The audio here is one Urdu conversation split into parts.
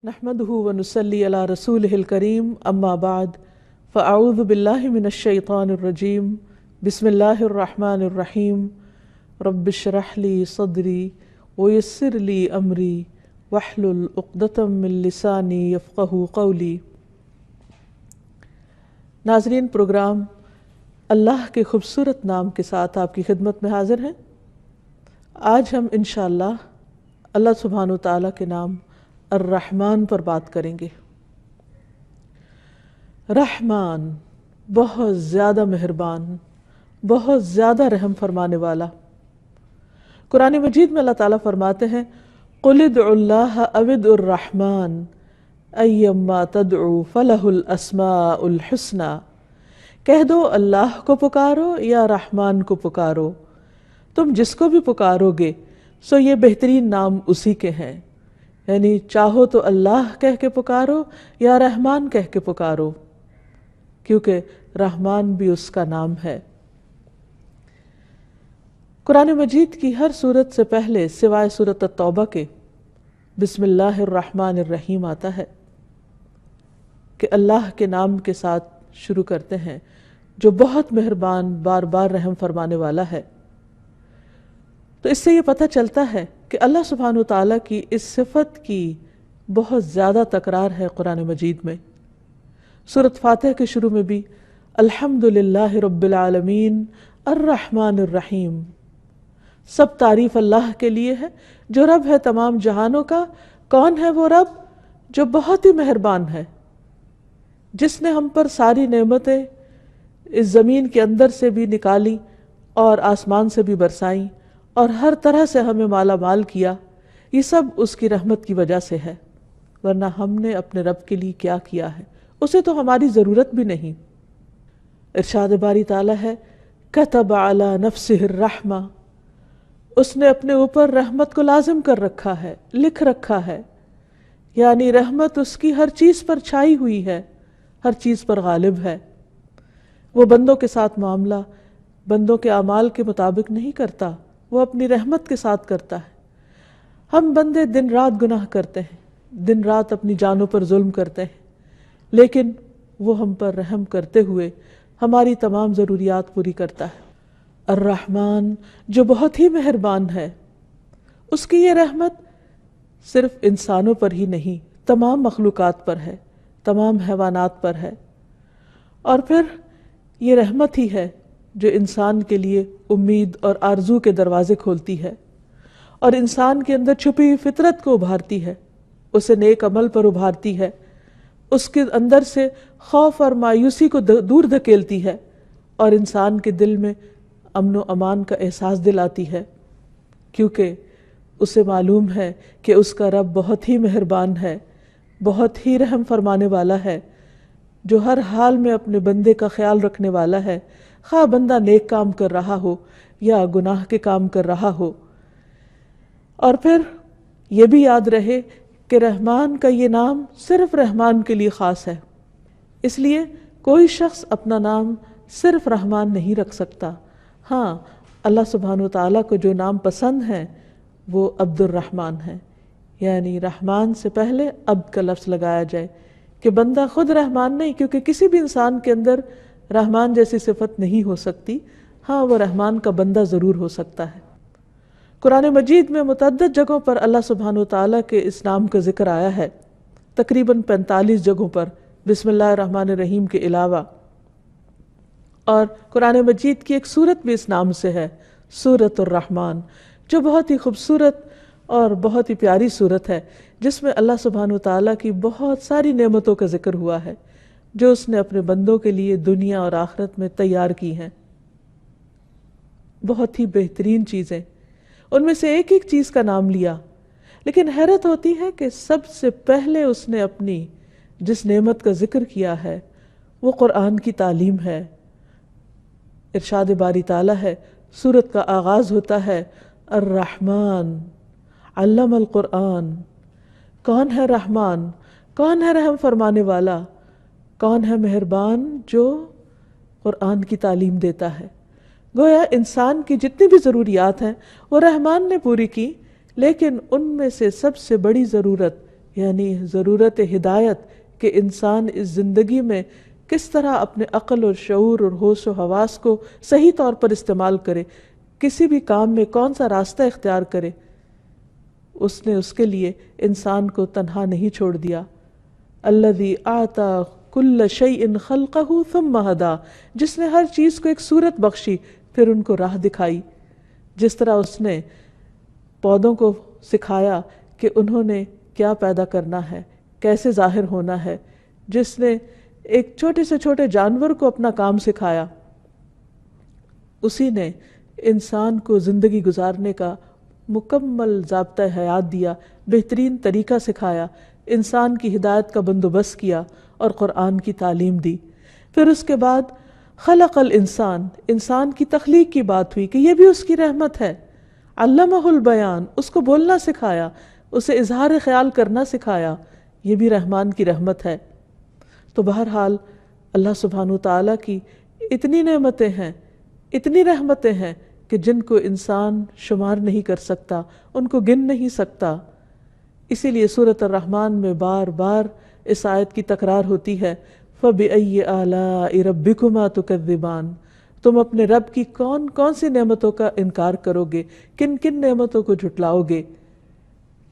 نحمده ونصلي على رسوله الكريم اما بعد فاعوذ بالله من الشيطان الرجيم بسم الله الرحمن الرحيم رب اشرح لي صدري ويسر لي امري واحلل عقدة من لساني يفقهوا قولي۔ ناظرین، پروگرام اللہ کے خوبصورت نام کے ساتھ آپ کی خدمت میں حاضر ہیں۔ آج ہم انشاءاللہ اللہ سبحانہ وتعالیٰ کے نام الرحمن پر بات کریں گے۔ رحمان، بہت زیادہ مہربان، بہت زیادہ رحم فرمانے والا۔ قرآن مجید میں اللہ تعالیٰ فرماتے ہیں قُلِ ادْعُوا اللَّهَ أَوِ ادْعُوا الرَّحْمَنَ أَيَّمَّا تَدْعُوا فَلَهُ الْأَسْمَاءُ الْحُسْنَى، کہہ دو اللہ کو پکارو یا رحمان کو پکارو، تم جس کو بھی پکارو گے سو یہ بہترین نام اسی کے ہیں، یعنی چاہو تو اللہ کہہ کے پکارو یا رحمان کہہ کے پکارو، کیونکہ رحمان بھی اس کا نام ہے۔ قرآن مجید کی ہر سورت سے پہلے سوائے سورت التوبہ کے بسم اللہ الرحمن الرحیم آتا ہے کہ اللہ کے نام کے ساتھ شروع کرتے ہیں جو بہت مہربان، بار بار رحم فرمانے والا ہے۔ تو اس سے یہ پتہ چلتا ہے کہ اللہ سبحانہ وتعالیٰ کی اس صفت کی بہت زیادہ تکرار ہے قرآن مجید میں۔ سورۃ فاتح کے شروع میں بھی الحمدللہ رب العالمین الرحمن الرحیم، سب تعریف اللہ کے لیے ہے جو رب ہے تمام جہانوں کا۔ کون ہے وہ رب؟ جو بہت ہی مہربان ہے، جس نے ہم پر ساری نعمتیں اس زمین کے اندر سے بھی نکالی اور آسمان سے بھی برسائیں اور ہر طرح سے ہمیں مالا مال کیا۔ یہ سب اس کی رحمت کی وجہ سے ہے، ورنہ ہم نے اپنے رب کے لیے کیا کیا ہے؟ اسے تو ہماری ضرورت بھی نہیں۔ ارشاد باری تعالیٰ ہے کتب علی نفسہ الرحمہ، اس نے اپنے اوپر رحمت کو لازم کر رکھا ہے، لکھ رکھا ہے، یعنی رحمت اس کی ہر چیز پر چھائی ہوئی ہے، ہر چیز پر غالب ہے۔ وہ بندوں کے ساتھ معاملہ بندوں کے اعمال کے مطابق نہیں کرتا، وہ اپنی رحمت کے ساتھ کرتا ہے۔ ہم بندے دن رات گناہ کرتے ہیں، دن رات اپنی جانوں پر ظلم کرتے ہیں، لیکن وہ ہم پر رحم کرتے ہوئے ہماری تمام ضروریات پوری کرتا ہے۔ الرحمن، جو بہت ہی مہربان ہے، اس کی یہ رحمت صرف انسانوں پر ہی نہیں، تمام مخلوقات پر ہے، تمام حیوانات پر ہے۔ اور پھر یہ رحمت ہی ہے جو انسان کے لیے امید اور آرزو کے دروازے کھولتی ہے اور انسان کے اندر چھپی ہوئی فطرت کو ابھارتی ہے، اسے نیک عمل پر ابھارتی ہے، اس کے اندر سے خوف اور مایوسی کو دور دھکیلتی ہے اور انسان کے دل میں امن و امان کا احساس دلاتی ہے، کیونکہ اسے معلوم ہے کہ اس کا رب بہت ہی مہربان ہے، بہت ہی رحم فرمانے والا ہے، جو ہر حال میں اپنے بندے کا خیال رکھنے والا ہے، خواہ بندہ نیک کام کر رہا ہو یا گناہ کے کام کر رہا ہو۔ اور پھر یہ بھی یاد رہے کہ رحمان کا یہ نام صرف رحمان کے لیے خاص ہے، اس لیے کوئی شخص اپنا نام صرف رحمان نہیں رکھ سکتا۔ ہاں، اللہ سبحانہ وتعالیٰ کو جو نام پسند ہے وہ عبد الرحمن ہے، یعنی رحمان سے پہلے عبد کا لفظ لگایا جائے کہ بندہ خود رحمان نہیں، کیونکہ کسی بھی انسان کے اندر رحمان جیسی صفت نہیں ہو سکتی، ہاں وہ رحمان کا بندہ ضرور ہو سکتا ہے۔ قرآن مجید میں متعدد جگہوں پر اللہ سبحانہ وتعالیٰ کے اس نام کا ذکر آیا ہے، تقریباً 45 جگہوں پر بسم اللہ الرحمن الرحیم کے علاوہ، اور قرآن مجید کی ایک سورت بھی اس نام سے ہے، سورۃ الرحمن، جو بہت ہی خوبصورت اور بہت ہی پیاری سورت ہے، جس میں اللہ سبحانہ وتعالیٰ کی بہت ساری نعمتوں کا ذکر ہوا ہے جو اس نے اپنے بندوں کے لیے دنیا اور آخرت میں تیار کی ہیں۔ بہت ہی بہترین چیزیں، ان میں سے ایک ایک چیز کا نام لیا، لیکن حیرت ہوتی ہے کہ سب سے پہلے اس نے اپنی جس نعمت کا ذکر کیا ہے وہ قرآن کی تعلیم ہے۔ ارشاد باری تعالیٰ ہے، سورت کا آغاز ہوتا ہے الرحمن علم القرآن۔ کون ہے رحمان؟ کون ہے رحم فرمانے والا؟ کون ہے مہربان جو قرآن کی تعلیم دیتا ہے؟ گویا انسان کی جتنی بھی ضروریات ہیں وہ رحمان نے پوری کی، لیکن ان میں سے سب سے بڑی ضرورت یعنی ضرورت ہدایت کہ انسان اس زندگی میں کس طرح اپنے عقل اور شعور اور ہوش و حواس کو صحیح طور پر استعمال کرے، کسی بھی کام میں کون سا راستہ اختیار کرے، اس نے اس کے لیے انسان کو تنہا نہیں چھوڑ دیا۔ الذی اعطی کل شیء خلقہ ثم ہدی، جس نے ہر چیز کو ایک صورت بخشی پھر ان کو راہ دکھائی۔ جس طرح اس نے پودوں کو سکھایا کہ انہوں نے کیا پیدا کرنا ہے، کیسے ظاہر ہونا ہے، جس نے ایک چھوٹے سے چھوٹے جانور کو اپنا کام سکھایا، اسی نے انسان کو زندگی گزارنے کا مکمل ضابطہ حیات دیا، بہترین طریقہ سکھایا، انسان کی ہدایت کا بندوبست کیا اور قرآن کی تعلیم دی۔ پھر اس کے بعد خلق الانسان، انسان کی تخلیق کی بات ہوئی کہ یہ بھی اس کی رحمت ہے۔ علمہ البیان، اس کو بولنا سکھایا، اسے اظہار خیال کرنا سکھایا، یہ بھی رحمان کی رحمت ہے۔ تو بہرحال اللہ سبحانہ وتعالیٰ کی اتنی نعمتیں ہیں، اتنی رحمتیں ہیں کہ جن کو انسان شمار نہیں کر سکتا، ان کو گن نہیں سکتا۔ اسی لیے سورۃ الرحمن میں بار بار اس آیت کی تکرار ہوتی ہے، فَبِأَيِّ آلَاءِ رَبِّكُمَا تُكَذِّبَانِ، تم اپنے رب کی کون کون سی نعمتوں کا انکار کرو گے، کن کن نعمتوں کو جھٹلاؤ گے۔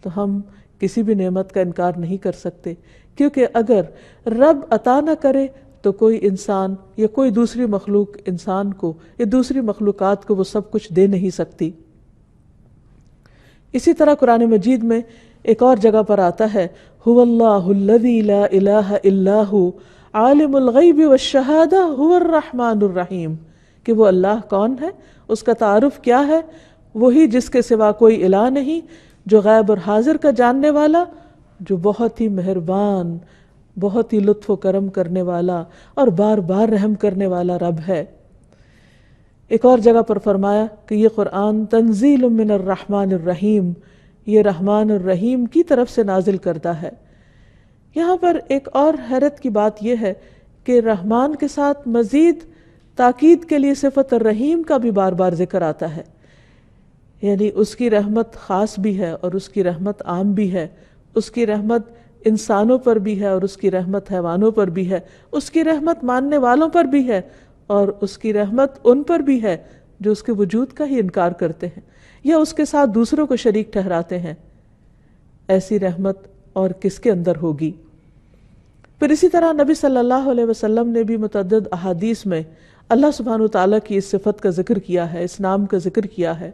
تو ہم کسی بھی نعمت کا انکار نہیں کر سکتے، کیونکہ اگر رب عطا نہ کرے تو کوئی انسان یا کوئی دوسری مخلوق انسان کو یا دوسری مخلوقات کو وہ سب کچھ دے نہیں سکتی۔ اسی طرح قرآن مجید میں ایک اور جگہ پر آتا ہے، هو اللہ الذی لا الہ الا هو عالم الغیب والشہادہ هو الرحمن الرحیم، کہ وہ اللہ کون ہے، اس کا تعارف کیا ہے، وہی جس کے سوا کوئی الہ نہیں، جو غیب اور حاضر کا جاننے والا، جو بہت ہی مہربان، بہت ہی لطف و کرم کرنے والا اور بار بار رحم کرنے والا رب ہے۔ ایک اور جگہ پر فرمایا کہ یہ قرآن تنزیل من الرحمن الرحیم، یہ رحمان الرحیم کی طرف سے نازل کردہ ہے۔ یہاں پر ایک اور حیرت کی بات یہ ہے کہ رحمان کے ساتھ مزید تاکید کے لیے صفت الرحیم کا بھی بار بار ذکر آتا ہے، یعنی اس کی رحمت خاص بھی ہے اور اس کی رحمت عام بھی ہے، اس کی رحمت انسانوں پر بھی ہے اور اس کی رحمت حیوانوں پر بھی ہے، اس کی رحمت ماننے والوں پر بھی ہے اور اس کی رحمت ان پر بھی ہے جو اس کے وجود کا ہی انکار کرتے ہیں یا اس کے ساتھ دوسروں کو شریک ٹھہراتے ہیں۔ ایسی رحمت اور کس کے اندر ہوگی؟ پھر اسی طرح نبی صلی اللہ علیہ وسلم نے بھی متعدد احادیث میں اللہ سبحانہ وتعالیٰ کی اس صفت کا ذکر کیا ہے، اس نام کا ذکر کیا ہے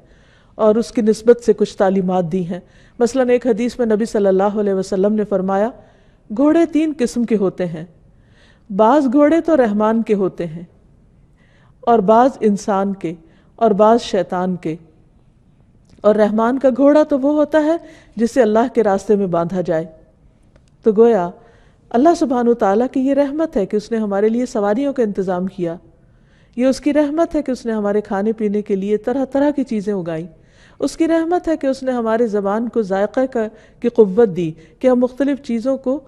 اور اس کی نسبت سے کچھ تعلیمات دی ہیں۔ مثلاً ایک حدیث میں نبی صلی اللہ علیہ وسلم نے فرمایا، گھوڑے 3 قسم کے ہوتے ہیں، بعض گھوڑے تو رحمان کے ہوتے ہیں اور بعض انسان کے اور بعض شیطان کے، اور رحمان کا گھوڑا تو وہ ہوتا ہے جسے اللہ کے راستے میں باندھا جائے۔ تو گویا اللہ سبحانہ وتعالیٰ کی یہ رحمت ہے کہ اس نے ہمارے لیے سواریوں کا انتظام کیا، یہ اس کی رحمت ہے کہ اس نے ہمارے کھانے پینے کے لیے طرح طرح کی چیزیں اگائیں، اس کی رحمت ہے کہ اس نے ہمارے زبان کو ذائقہ کی قوت دی کہ ہم مختلف چیزوں کو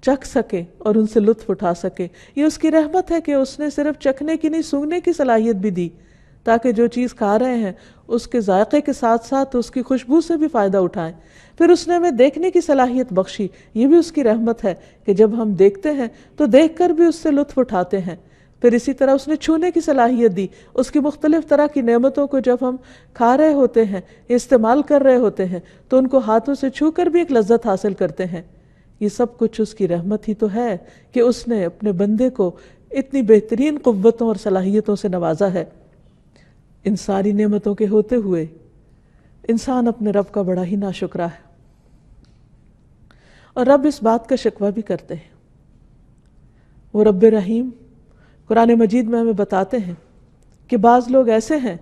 چکھ سکیں اور ان سے لطف اٹھا سکیں۔ یہ اس کی رحمت ہے کہ اس نے صرف چکھنے کی نہیں، سونگھنے کی صلاحیت بھی دی تاکہ جو چیز کھا رہے ہیں اس کے ذائقے کے ساتھ ساتھ اس کی خوشبو سے بھی فائدہ اٹھائیں۔ پھر اس نے ہمیں دیکھنے کی صلاحیت بخشی، یہ بھی اس کی رحمت ہے کہ جب ہم دیکھتے ہیں تو دیکھ کر بھی اس سے لطف اٹھاتے ہیں۔ پھر اسی طرح اس نے چھونے کی صلاحیت دی، اس کی مختلف طرح کی نعمتوں کو جب ہم کھا رہے ہوتے ہیں، استعمال کر رہے ہوتے ہیں تو ان کو ہاتھوں سے چھو کر بھی ایک لذت حاصل کرتے ہیں۔ یہ سب کچھ اس کی رحمت ہی تو ہے کہ اس نے اپنے بندے کو اتنی بہترین قوتوں اور صلاحیتوں سے نوازا ہے۔ ان ساری نعمتوں کے ہوتے ہوئے انسان اپنے رب کا بڑا ہی ناشکرا ہے، اور رب اس بات کا شکوہ بھی کرتے ہیں۔ وہ رب رحیم قرآن مجید میں ہمیں بتاتے ہیں کہ بعض لوگ ایسے ہیں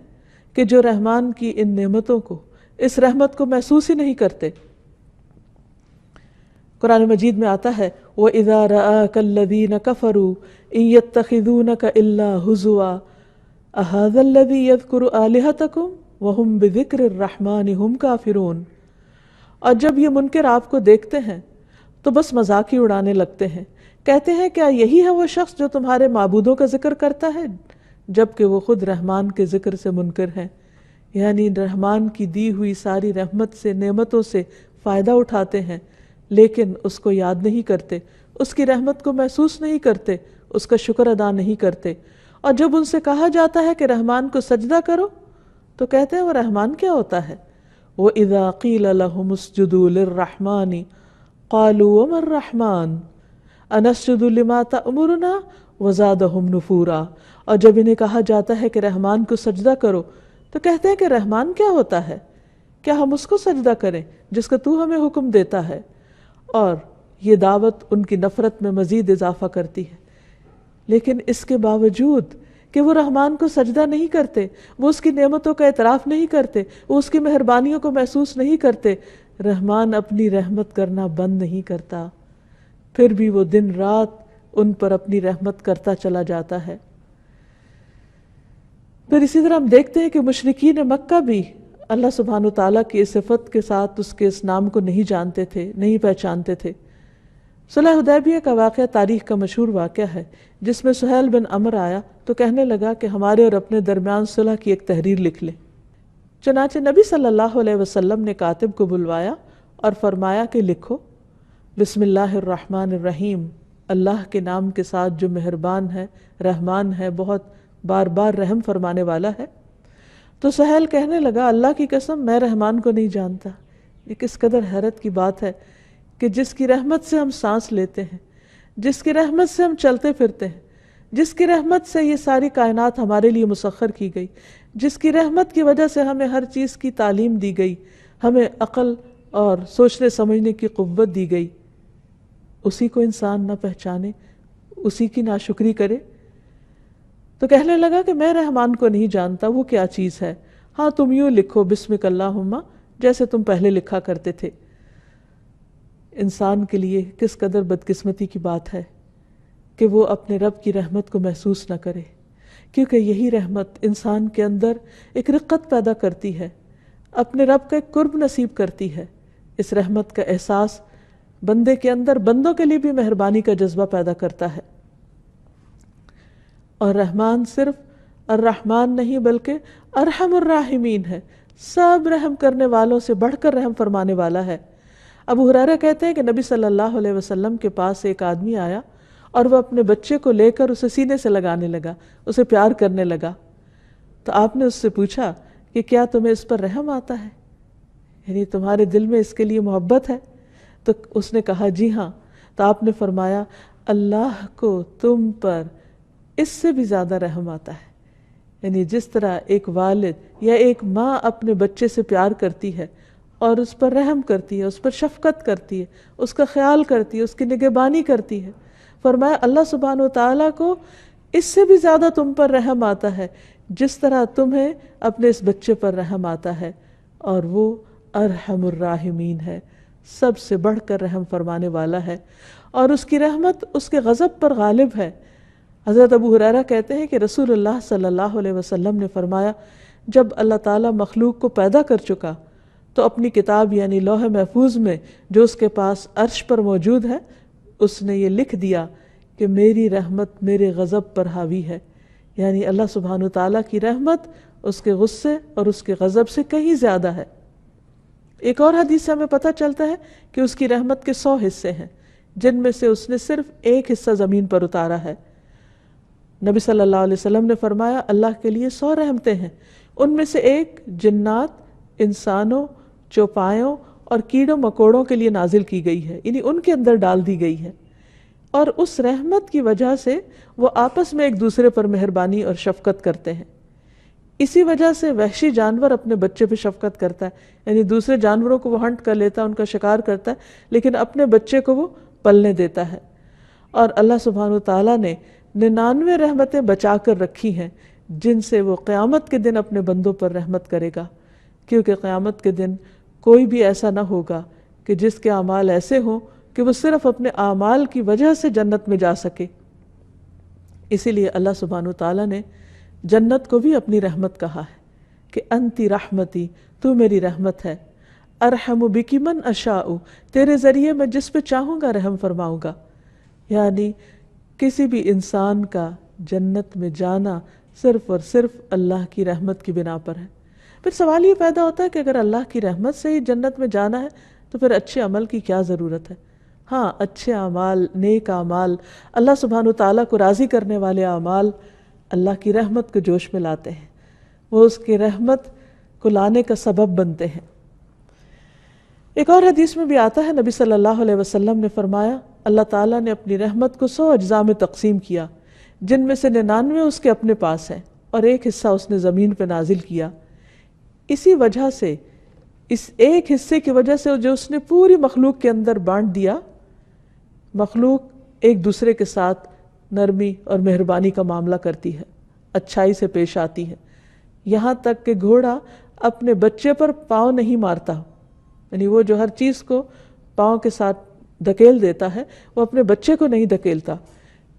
کہ جو رحمان کی ان نعمتوں کو، اس رحمت کو محسوس ہی نہیں کرتے۔ قرآن مجید میں آتا ہے وَإِذَا رَآكَ الَّذِينَ كَفَرُوا إِن يَتَّخِذُونَكَ إِلَّا هُزُوًا أَهَذَا الَّذِي يَذْكُرُ آلِهَتَكُمْ وَهُمْ بِذِكْرِ الرَّحْمَنِ هُمْ كَافِرُونَ۔ اور جب یہ منکر آپ کو دیکھتے ہیں تو بس مذاق ہی اڑانے لگتے ہیں، کہتے ہیں کیا یہی ہے وہ شخص جو تمہارے معبودوں کا ذکر کرتا ہے جبکہ وہ خود رحمان کے ذکر سے منکر ہیں، یعنی رحمان کی دی ہوئی ساری رحمت سے، نعمتوں سے فائدہ اٹھاتے ہیں لیکن اس کو یاد نہیں کرتے، اس کی رحمت کو محسوس نہیں کرتے، اس کا شکر ادا نہیں کرتے۔ اور جب ان سے کہا جاتا ہے کہ رحمان کو سجدہ کرو تو کہتے ہیں وہ رحمان کیا ہوتا ہے؟ وَإِذَا قِيلَ لَهُمُ اسْجُدُوا لِلرَّحْمَنِ قَالُوا وَمَا الرَّحْمَنُ أَنَسْجُدُ لِمَا تَأْمُرُنَا وَزَادَهُمْ نُفُورًا۔ اور جب انہیں کہا جاتا ہے کہ رحمان کو سجدہ کرو تو کہتے ہیں کہ رحمان کیا ہوتا ہے؟ کیا ہم اس کو سجدہ کریں جس کا تو ہمیں حکم دیتا ہے؟ اور یہ دعوت ان کی نفرت میں مزید اضافہ کرتی ہے۔ لیکن اس کے باوجود کہ وہ رحمان کو سجدہ نہیں کرتے، وہ اس کی نعمتوں کا اعتراف نہیں کرتے، وہ اس کی مہربانیوں کو محسوس نہیں کرتے، رحمان اپنی رحمت کرنا بند نہیں کرتا، پھر بھی وہ دن رات ان پر اپنی رحمت کرتا چلا جاتا ہے۔ پھر اسی طرح ہم دیکھتے ہیں کہ مشرکین مکہ بھی اللہ سبحانہ تعالیٰ کی اس صفت کے ساتھ اس کے اس نام کو نہیں جانتے تھے، نہیں پہچانتے تھے۔ صلح حدیبیہ کا واقعہ تاریخ کا مشہور واقعہ ہے، جس میں سہیل بن عمرو آیا تو کہنے لگا کہ ہمارے اور اپنے درمیان صلح کی ایک تحریر لکھ لیں۔ چنانچہ نبی صلی اللہ علیہ وسلم نے کاتب کو بلوایا اور فرمایا کہ لکھو بسم اللہ الرحمن الرحیم، اللہ کے نام کے ساتھ جو مہربان ہے، رحمان ہے، بہت بار بار رحم فرمانے والا ہے۔ تو سہیل کہنے لگا اللہ کی قسم میں رحمان کو نہیں جانتا۔ یہ کس قدر حیرت کی بات ہے کہ جس کی رحمت سے ہم سانس لیتے ہیں، جس کی رحمت سے ہم چلتے پھرتے ہیں، جس کی رحمت سے یہ ساری کائنات ہمارے لیے مسخر کی گئی، جس کی رحمت کی وجہ سے ہمیں ہر چیز کی تعلیم دی گئی، ہمیں عقل اور سوچنے سمجھنے کی قوت دی گئی، اسی کو انسان نہ پہچانے، اسی کی ناشکری کرے۔ تو کہنے لگا کہ میں رحمان کو نہیں جانتا، وہ کیا چیز ہے؟ ہاں تم یوں لکھو بسمک اللہم، جیسے تم پہلے لکھا کرتے تھے۔ انسان کے لیے کس قدر بدقسمتی کی بات ہے کہ وہ اپنے رب کی رحمت کو محسوس نہ کرے، کیونکہ یہی رحمت انسان کے اندر ایک رقت پیدا کرتی ہے، اپنے رب کا ایک قرب نصیب کرتی ہے۔ اس رحمت کا احساس بندے کے اندر بندوں کے لیے بھی مہربانی کا جذبہ پیدا کرتا ہے۔ اور رحمان صرف الرحمن نہیں بلکہ ارحم الراحمین ہے، سب رحم کرنے والوں سے بڑھ کر رحم فرمانے والا ہے۔ ابو ہریرہ کہتے ہیں کہ نبی صلی اللہ علیہ وسلم کے پاس ایک آدمی آیا اور وہ اپنے بچے کو لے کر اسے سینے سے لگانے لگا، اسے پیار کرنے لگا۔ تو آپ نے اس سے پوچھا کہ کیا تمہیں اس پر رحم آتا ہے، یعنی تمہارے دل میں اس کے لیے محبت ہے؟ تو اس نے کہا جی ہاں۔ تو آپ نے فرمایا اللہ کو تم پر اس سے بھی زیادہ رحم آتا ہے، یعنی جس طرح ایک والد یا ایک ماں اپنے بچے سے پیار کرتی ہے اور اس پر رحم کرتی ہے، اس پر شفقت کرتی ہے، اس کا خیال کرتی ہے، اس کی نگہبانی کرتی ہے، فرمایا اللہ سبحانہ و تعالیٰ کو اس سے بھی زیادہ تم پر رحم آتا ہے جس طرح تمہیں اپنے اس بچے پر رحم آتا ہے، اور وہ ارحم الراحمین ہے، سب سے بڑھ کر رحم فرمانے والا ہے، اور اس کی رحمت اس کے غضب پر غالب ہے۔ حضرت ابو ہریرہ کہتے ہیں کہ رسول اللہ صلی اللہ علیہ وسلم نے فرمایا جب اللہ تعالیٰ مخلوق کو پیدا کر چکا تو اپنی کتاب یعنی لوح محفوظ میں جو اس کے پاس عرش پر موجود ہے اس نے یہ لکھ دیا کہ میری رحمت میرے غضب پر حاوی ہے، یعنی اللہ سبحانہ تعالیٰ کی رحمت اس کے غصے اور اس کے غضب سے کہیں زیادہ ہے۔ ایک اور حدیث سے ہمیں پتہ چلتا ہے کہ اس کی رحمت کے 100 حصے ہیں جن میں سے اس نے صرف ایک حصہ زمین پر اتارا ہے۔ نبی صلی اللہ علیہ وسلم نے فرمایا اللہ کے لیے 100 رحمتیں ہیں، ان میں سے ایک جنات، انسانوں، چوپایوں اور کیڑوں مکوڑوں کے لیے نازل کی گئی ہے، یعنی ان کے اندر ڈال دی گئی ہے، اور اس رحمت کی وجہ سے وہ آپس میں ایک دوسرے پر مہربانی اور شفقت کرتے ہیں۔ اسی وجہ سے وحشی جانور اپنے بچے پہ شفقت کرتا ہے، یعنی دوسرے جانوروں کو وہ ہنٹ کر لیتا ہے، ان کا شکار کرتا ہے، لیکن اپنے بچے کو وہ پلنے دیتا ہے۔ اور اللہ سبحانہ تعالیٰ نے 99 رحمتیں بچا کر رکھی ہیں جن سے وہ قیامت کے دن اپنے بندوں پر رحمت کرے گا، کیونکہ قیامت کے دن کوئی بھی ایسا نہ ہوگا کہ جس کے اعمال ایسے ہوں کہ وہ صرف اپنے اعمال کی وجہ سے جنت میں جا سکے۔ اسی لیے اللہ سبحانہ تعالیٰ نے جنت کو بھی اپنی رحمت کہا ہے کہ انتی رحمتی، تو میری رحمت ہے، ارحم بکی من اشاء، تیرے ذریعے میں جس پہ چاہوں گا رحم فرماؤں گا۔ یعنی کسی بھی انسان کا جنت میں جانا صرف اور صرف اللہ کی رحمت کی بنا پر ہے۔ پھر سوال یہ پیدا ہوتا ہے کہ اگر اللہ کی رحمت سے ہی جنت میں جانا ہے تو پھر اچھے عمل کی کیا ضرورت ہے؟ ہاں، اچھے اعمال، نیک اعمال، اللہ سبحانہ تعالیٰ کو راضی کرنے والے اعمال اللہ کی رحمت کو جوش میں لاتے ہیں، وہ اس کی رحمت کو لانے کا سبب بنتے ہیں۔ ایک اور حدیث میں بھی آتا ہے، نبی صلی اللہ علیہ وسلم نے فرمایا، اللہ تعالیٰ نے اپنی رحمت کو 100 اجزاء میں تقسیم کیا، جن میں سے 99 اس کے اپنے پاس ہیں اور ایک حصہ اس نے زمین پہ نازل کیا۔ اسی وجہ سے، اس ایک حصے کی وجہ سے جو اس نے پوری مخلوق کے اندر بانٹ دیا، مخلوق ایک دوسرے کے ساتھ نرمی اور مہربانی کا معاملہ کرتی ہے، اچھائی سے پیش آتی ہے، یہاں تک کہ گھوڑا اپنے بچے پر پاؤں نہیں مارتا، یعنی وہ جو ہر چیز کو پاؤں کے ساتھ دھکیل دیتا ہے وہ اپنے بچے کو نہیں دھکیلتا،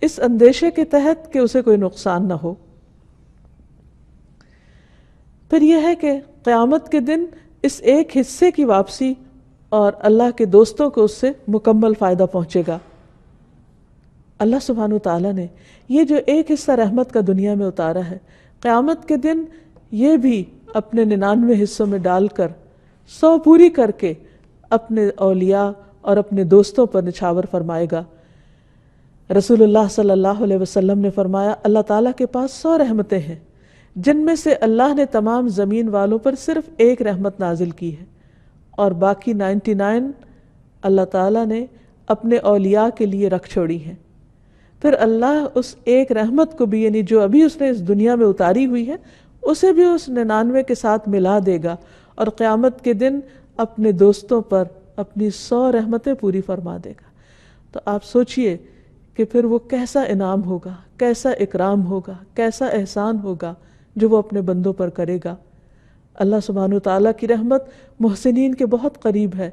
اس اندیشے کے تحت کہ اسے کوئی نقصان نہ ہو۔ پھر یہ ہے کہ قیامت کے دن اس ایک حصے کی واپسی اور اللہ کے دوستوں کو اس سے مکمل فائدہ پہنچے گا۔ اللہ سبحانہ وتعالیٰ نے یہ جو ایک حصہ رحمت کا دنیا میں اتارا ہے، قیامت کے دن یہ بھی اپنے 99 حصوں میں ڈال کر 100 پوری کر کے اپنے اولیاء اور اپنے دوستوں پر نچھاور فرمائے گا۔ رسول اللہ صلی اللہ علیہ وسلم نے فرمایا، اللہ تعالیٰ کے پاس 100 رحمتیں ہیں، جن میں سے اللہ نے تمام زمین والوں پر صرف ایک رحمت نازل کی ہے، اور باقی 99 اللہ تعالیٰ نے اپنے اولیاء کے لیے رکھ چھوڑی ہیں۔ پھر اللہ اس ایک رحمت کو بھی، یعنی جو ابھی اس نے اس دنیا میں اتاری ہوئی ہے، اسے بھی اس 99 کے ساتھ ملا دے گا، اور قیامت کے دن اپنے دوستوں پر اپنی 100 رحمتیں پوری فرما دے گا۔ تو آپ سوچئے کہ پھر وہ کیسا انعام ہوگا، کیسا اکرام ہوگا، کیسا احسان ہوگا جو وہ اپنے بندوں پر کرے گا۔ اللہ سبحانہ وتعالیٰ کی رحمت محسنین کے بہت قریب ہے،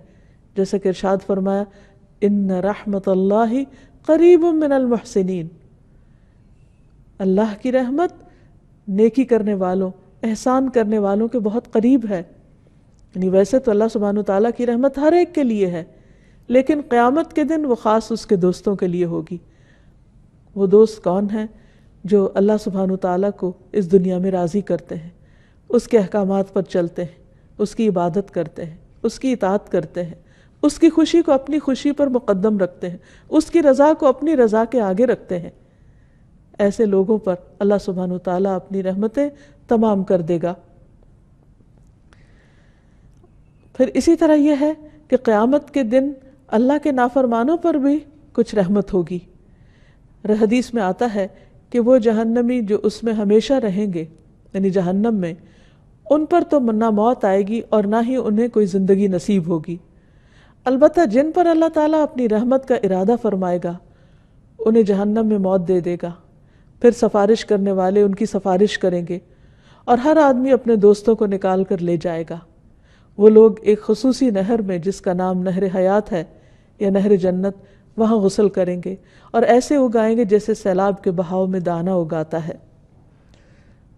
جیسے کہ ارشاد فرمایا، ان رحمت اللہ قریب من المحسنین، اللہ کی رحمت نیکی کرنے والوں، احسان کرنے والوں کے بہت قریب ہے۔ یعنی ویسے تو اللہ سبحانہ وتعالیٰ کی رحمت ہر ایک کے لیے ہے، لیکن قیامت کے دن وہ خاص اس کے دوستوں کے لیے ہوگی۔ وہ دوست کون ہیں؟ جو اللہ سبحانہ وتعالیٰ کو اس دنیا میں راضی کرتے ہیں، اس کے احکامات پر چلتے ہیں، اس کی عبادت کرتے ہیں، اس کی اطاعت کرتے ہیں، اس کی خوشی کو اپنی خوشی پر مقدم رکھتے ہیں، اس کی رضا کو اپنی رضا کے آگے رکھتے ہیں۔ ایسے لوگوں پر اللہ سبحانہ وتعالیٰ اپنی رحمتیں تمام کر دے گا۔ پھر اسی طرح یہ ہے کہ قیامت کے دن اللہ کے نافرمانوں پر بھی کچھ رحمت ہوگی۔ حدیث میں آتا ہے کہ وہ جہنمی جو اس میں ہمیشہ رہیں گے، یعنی جہنم میں، ان پر تو نہ موت آئے گی اور نہ ہی انہیں کوئی زندگی نصیب ہوگی۔ البتہ جن پر اللہ تعالیٰ اپنی رحمت کا ارادہ فرمائے گا، انہیں جہنم میں موت دے دے گا۔ پھر سفارش کرنے والے ان کی سفارش کریں گے، اور ہر آدمی اپنے دوستوں کو نکال کر لے جائے گا۔ وہ لوگ ایک خصوصی نہر میں، جس کا نام نہر حیات ہے یا نہر جنت، وہاں غسل کریں گے اور ایسے اگائیں گے جیسے سیلاب کے بہاؤ میں دانہ اگاتا ہے۔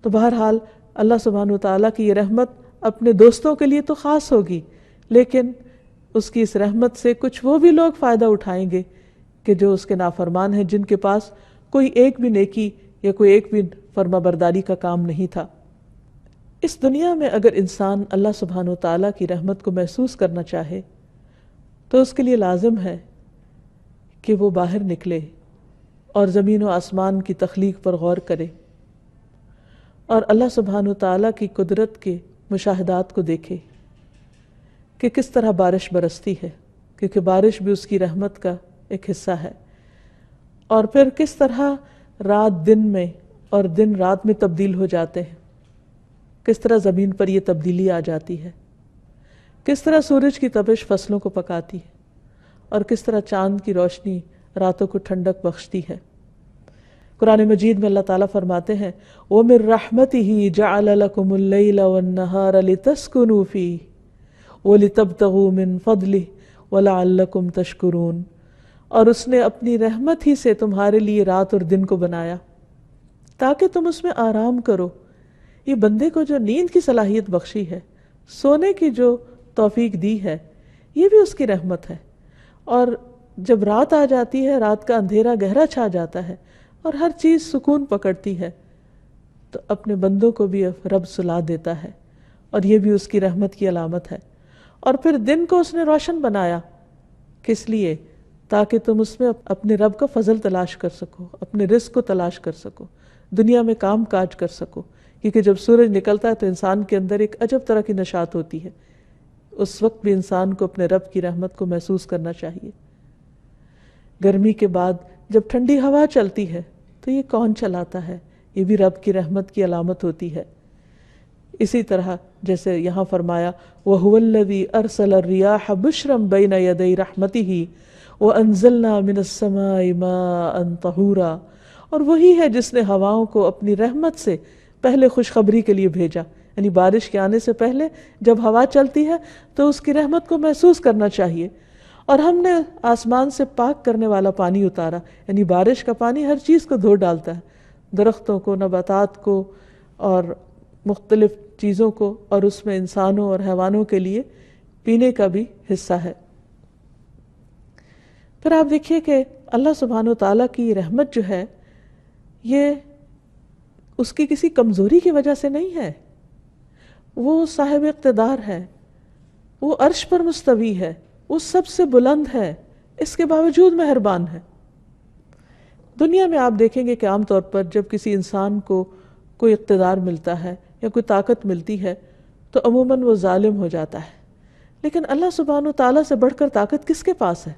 تو بہرحال اللہ سبحانہ وتعالیٰ کی یہ رحمت اپنے دوستوں کے لیے تو خاص ہوگی، لیکن اس کی اس رحمت سے کچھ وہ بھی لوگ فائدہ اٹھائیں گے کہ جو اس کے نافرمان ہیں، جن کے پاس کوئی ایک بھی نیکی یا کوئی ایک بھی فرما برداری کا کام نہیں تھا۔ اس دنیا میں اگر انسان اللہ سبحانہ وتعالیٰ کی رحمت کو محسوس کرنا چاہے تو اس کے لیے لازم ہے کہ وہ باہر نکلے اور زمین و آسمان کی تخلیق پر غور کرے اور اللہ سبحانہ وتعالیٰ کی قدرت کے مشاہدات کو دیکھے کہ کس طرح بارش برستی ہے، کیونکہ بارش بھی اس کی رحمت کا ایک حصہ ہے، اور پھر کس طرح رات دن میں اور دن رات میں تبدیل ہو جاتے ہیں، کس طرح زمین پر یہ تبدیلی آ جاتی ہے، کس طرح سورج کی تپش فصلوں کو پکاتی ہے، اور کس طرح چاند کی روشنی راتوں کو ٹھنڈک بخشتی ہے۔ قرآن مجید میں اللہ تعالیٰ فرماتے ہیں، وَمِن رَحْمَتِهِ جَعَلَ لَكُمُ اللَّيْلَ وَالنَّهَارَ لِتَسْكُنُوا فِيهِ وَلِتَبْتَغُوا مِن فَضْلِهِ وَلَعَلَّكُمْ تَشْكُرُونَ، اور اس نے اپنی رحمت ہی سے تمہارے لیے رات اور دن کو بنایا تاکہ تم اس میں آرام کرو۔ یہ بندے کو جو نیند کی صلاحیت بخشی ہے، سونے کی جو توفیق دی ہے، یہ بھی اس کی رحمت ہے۔ اور جب رات آ جاتی ہے، رات کا اندھیرا گہرا چھا جاتا ہے اور ہر چیز سکون پکڑتی ہے، تو اپنے بندوں کو بھی رب سلا دیتا ہے، اور یہ بھی اس کی رحمت کی علامت ہے۔ اور پھر دن کو اس نے روشن بنایا، کس لیے؟ تاکہ تم اس میں اپنے رب کا فضل تلاش کر سکو، اپنے رزق کو تلاش کر سکو، دنیا میں کام کاج کر سکو، کیونکہ جب سورج نکلتا ہے تو انسان کے اندر ایک عجب طرح کی نشاط ہوتی ہے، اس وقت بھی انسان کو اپنے رب کی رحمت کو محسوس کرنا چاہیے۔ گرمی کے بعد جب ٹھنڈی ہوا چلتی ہے تو یہ کون چلاتا ہے؟ یہ بھی رب کی رحمت کی علامت ہوتی ہے۔ اسی طرح جیسے یہاں فرمایا وَهُوَ الَّذِي أَرْسَلَ الرِّيَاحَ بُشْرًا بَيْنَ يَدَيْ رَحْمَتِهِ وَأَنزَلْنَا مِنَ السَّمَاءِ مَاءً طَهُورًا، اور وہی ہے جس نے ہواؤں کو اپنی رحمت سے پہلے خوشخبری کے لیے بھیجا، یعنی بارش کے آنے سے پہلے جب ہوا چلتی ہے تو اس کی رحمت کو محسوس کرنا چاہیے۔ اور ہم نے آسمان سے پاک کرنے والا پانی اتارا، یعنی بارش کا پانی ہر چیز کو دھو ڈالتا ہے، درختوں کو، نباتات کو اور مختلف چیزوں کو، اور اس میں انسانوں اور حیوانوں کے لیے پینے کا بھی حصہ ہے۔ پھر آپ دیکھیے کہ اللہ سبحانہ و تعالیٰ کی رحمت جو ہے یہ اس کی کسی کمزوری کی وجہ سے نہیں ہے، وہ صاحب اقتدار ہے، وہ عرش پر مستوی ہے، وہ سب سے بلند ہے، اس کے باوجود مہربان ہے۔ دنیا میں آپ دیکھیں گے کہ عام طور پر جب کسی انسان کو کوئی اقتدار ملتا ہے یا کوئی طاقت ملتی ہے تو عموماً وہ ظالم ہو جاتا ہے، لیکن اللہ سبحانہ و تعالیٰ سے بڑھ کر طاقت کس کے پاس ہے؟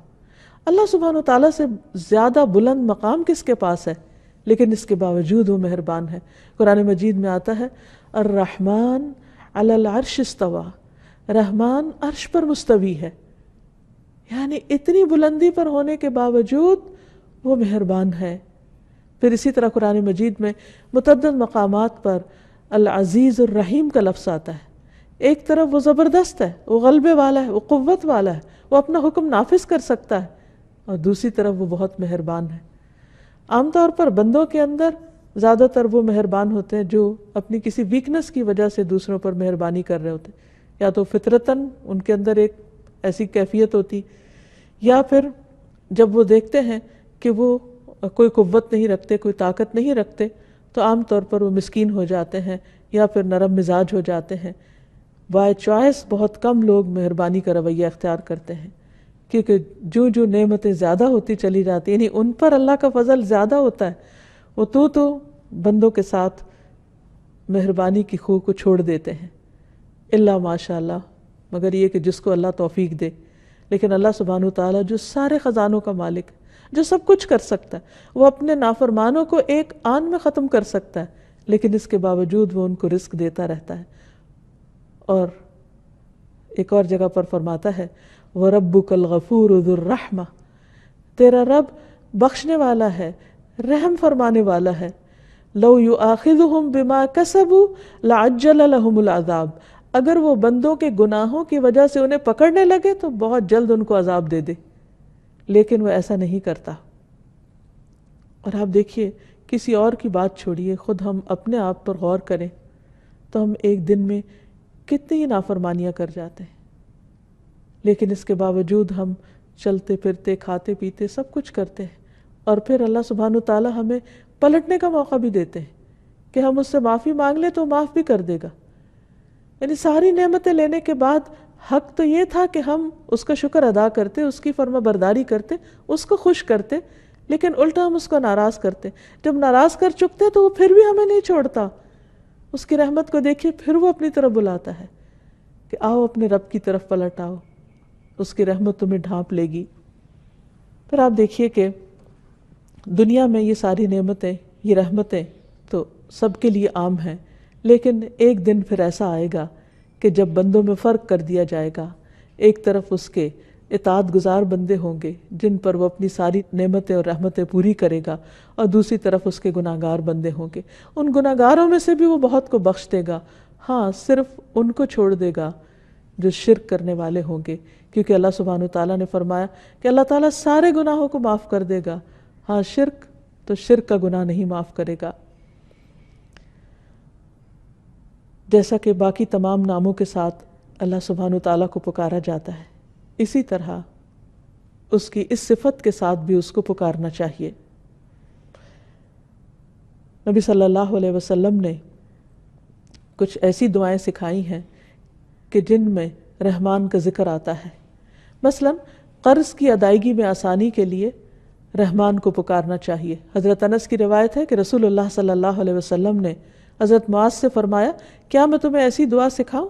اللہ سبحانہ و تعالیٰ سے زیادہ بلند مقام کس کے پاس ہے؟ لیکن اس کے باوجود وہ مہربان ہے۔ قرآن مجید میں آتا ہے الرحمن علی العرش استوى، رحمان عرش پر مستوی ہے، یعنی اتنی بلندی پر ہونے کے باوجود وہ مہربان ہے۔ پھر اسی طرح قرآن مجید میں متعدد مقامات پر العزیز الرحیم کا لفظ آتا ہے۔ ایک طرف وہ زبردست ہے، وہ غلبے والا ہے، وہ قوت والا ہے، وہ اپنا حکم نافذ کر سکتا ہے، اور دوسری طرف وہ بہت مہربان ہے۔ عام طور پر بندوں کے اندر زیادہ تر وہ مہربان ہوتے ہیں جو اپنی کسی ویکنس کی وجہ سے دوسروں پر مہربانی کر رہے ہوتے ہیں، یا تو فطرتاً ان کے اندر ایک ایسی کیفیت ہوتی، یا پھر جب وہ دیکھتے ہیں کہ وہ کوئی قوت نہیں رکھتے، کوئی طاقت نہیں رکھتے، تو عام طور پر وہ مسکین ہو جاتے ہیں یا پھر نرم مزاج ہو جاتے ہیں۔ بائی چوائس بہت کم لوگ مہربانی کا رویہ اختیار کرتے ہیں، کیونکہ جو جو نعمتیں زیادہ ہوتی چلی جاتی، یعنی ان پر اللہ کا فضل زیادہ ہوتا ہے، وہ تو بندوں کے ساتھ مہربانی کی خو کو چھوڑ دیتے ہیں، الا ماشاء اللہ، مگر یہ کہ جس کو اللہ توفیق دے۔ لیکن اللہ سبحانہ وتعالیٰ جو سارے خزانوں کا مالک، جو سب کچھ کر سکتا ہے، وہ اپنے نافرمانوں کو ایک آن میں ختم کر سکتا ہے، لیکن اس کے باوجود وہ ان کو رزق دیتا رہتا ہے۔ اور ایک اور جگہ پر فرماتا ہے وَرَبُّكَ الْغَفُورُ ذُو الرَّحْمَةِ، تیرا رب بخشنے والا ہے، رحم فرمانے والا ہے۔ لَوْ يُؤَاخِذُهُمْ بِمَا كَسَبُوا لَعَجَّلَ لَهُمُ الْعَذَابَ، اگر وہ بندوں کے گناہوں کی وجہ سے انہیں پکڑنے لگے تو بہت جلد ان کو عذاب دے دے، لیکن وہ ایسا نہیں کرتا۔ اور آپ دیکھیے کسی اور کی بات چھوڑیے، خود ہم اپنے آپ پر غور کریں تو ہم ایک دن میں کتنی نافرمانیاں کر جاتے ہیں، لیکن اس کے باوجود ہم چلتے پھرتے کھاتے پیتے سب کچھ کرتے ہیں، اور پھر اللہ سبحانہ وتعالیٰ ہمیں پلٹنے کا موقع بھی دیتے ہیں کہ ہم اس سے معافی مانگ لیں تو معاف بھی کر دے گا۔ یعنی ساری نعمتیں لینے کے بعد حق تو یہ تھا کہ ہم اس کا شکر ادا کرتے، اس کی فرما برداری کرتے، اس کو خوش کرتے، لیکن الٹا ہم اس کو ناراض کرتے۔ جب ناراض کر چکتے تو وہ پھر بھی ہمیں نہیں چھوڑتا، اس کی رحمت کو دیکھیے پھر وہ اپنی طرف بلاتا ہے کہ آؤ اپنے رب کی طرف پلٹ آؤ، اس کی رحمت تمہیں ڈھانپ لے گی۔ پھر آپ دیکھیے کہ دنیا میں یہ ساری نعمتیں، یہ رحمتیں تو سب کے لیے عام ہیں، لیکن ایک دن پھر ایسا آئے گا کہ جب بندوں میں فرق کر دیا جائے گا۔ ایک طرف اس کے اطاعت گزار بندے ہوں گے جن پر وہ اپنی ساری نعمتیں اور رحمتیں پوری کرے گا، اور دوسری طرف اس کے گناہگار بندے ہوں گے۔ ان گناہگاروں میں سے بھی وہ بہت کو بخش دے گا، ہاں صرف ان کو چھوڑ دے گا جو شرک کرنے والے ہوں گے، کیونکہ اللہ سبحانہ وتعالیٰ نے فرمایا کہ اللہ تعالیٰ سارے گناہوں کو معاف کر دے گا، ہاں شرک تو شرک کا گناہ نہیں معاف کرے گا۔ جیسا کہ باقی تمام ناموں کے ساتھ اللہ سبحانہ وتعالیٰ کو پکارا جاتا ہے، اسی طرح اس کی اس صفت کے ساتھ بھی اس کو پکارنا چاہیے۔ نبی صلی اللہ علیہ وسلم نے کچھ ایسی دعائیں سکھائی ہیں کہ جن میں رحمان کا ذکر آتا ہے۔ مثلا قرض کی ادائیگی میں آسانی کے لیے رحمان کو پکارنا چاہیے۔ حضرت انس کی روایت ہے کہ رسول اللہ صلی اللہ علیہ وسلم نے حضرت معاذ سے فرمایا، کیا میں تمہیں ایسی دعا سکھاؤں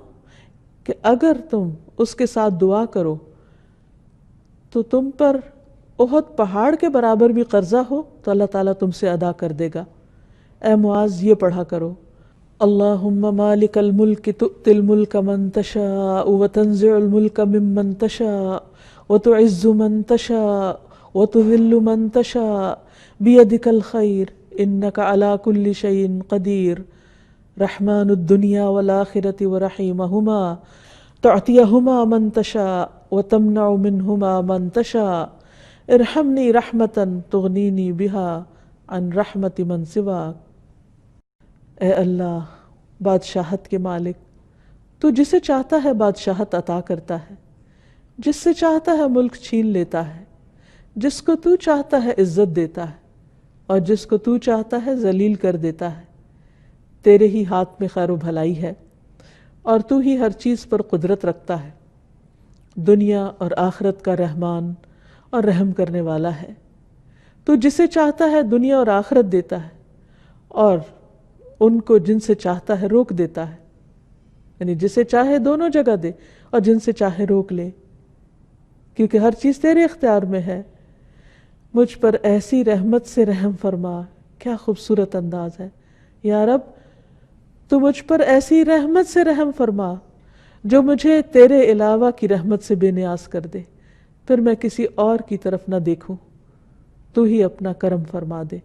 کہ اگر تم اس کے ساتھ دعا کرو تو تم پر احد پہاڑ کے برابر بھی قرضہ ہو تو اللہ تعالیٰ تم سے ادا کر دے گا۔ اے معاذ یہ پڑھا کرو، اللہم مالک الملک تؤتی الملک من تشاء وتنزع الملک ممن تشاء وتعز من تشاء وتذل من تشاء بیدک الخیر انک علی کل شیء قدیر رحمن الدنیا والآخرة ورحیمہما تعطیہما من تشاء وتمنع منہما من تشاء ارحمنی رحمتا تغنینی بہا عن رحمت من سواک۔ اے اللہ بادشاہت کے مالک، تو جسے چاہتا ہے بادشاہت عطا کرتا ہے، جس سے چاہتا ہے ملک چھین لیتا ہے، جس کو تو چاہتا ہے عزت دیتا ہے اور جس کو تو چاہتا ہے ذلیل کر دیتا ہے۔ تیرے ہی ہاتھ میں خیر و بھلائی ہے اور تو ہی ہر چیز پر قدرت رکھتا ہے۔ دنیا اور آخرت کا رحمان اور رحم کرنے والا ہے۔ تو جسے چاہتا ہے دنیا اور آخرت دیتا ہے اور ان کو جن سے چاہتا ہے روک دیتا ہے، یعنی جسے چاہے دونوں جگہ دے اور جن سے چاہے روک لے، کیونکہ ہر چیز تیرے اختیار میں ہے۔ مجھ پر ایسی رحمت سے رحم فرما۔ کیا خوبصورت انداز ہے۔ یا رب تو مجھ پر ایسی رحمت سے رحم فرما جو مجھے تیرے علاوہ کی رحمت سے بے نیاز کر دے، پھر میں کسی اور کی طرف نہ دیکھوں، تو ہی اپنا کرم فرما دے۔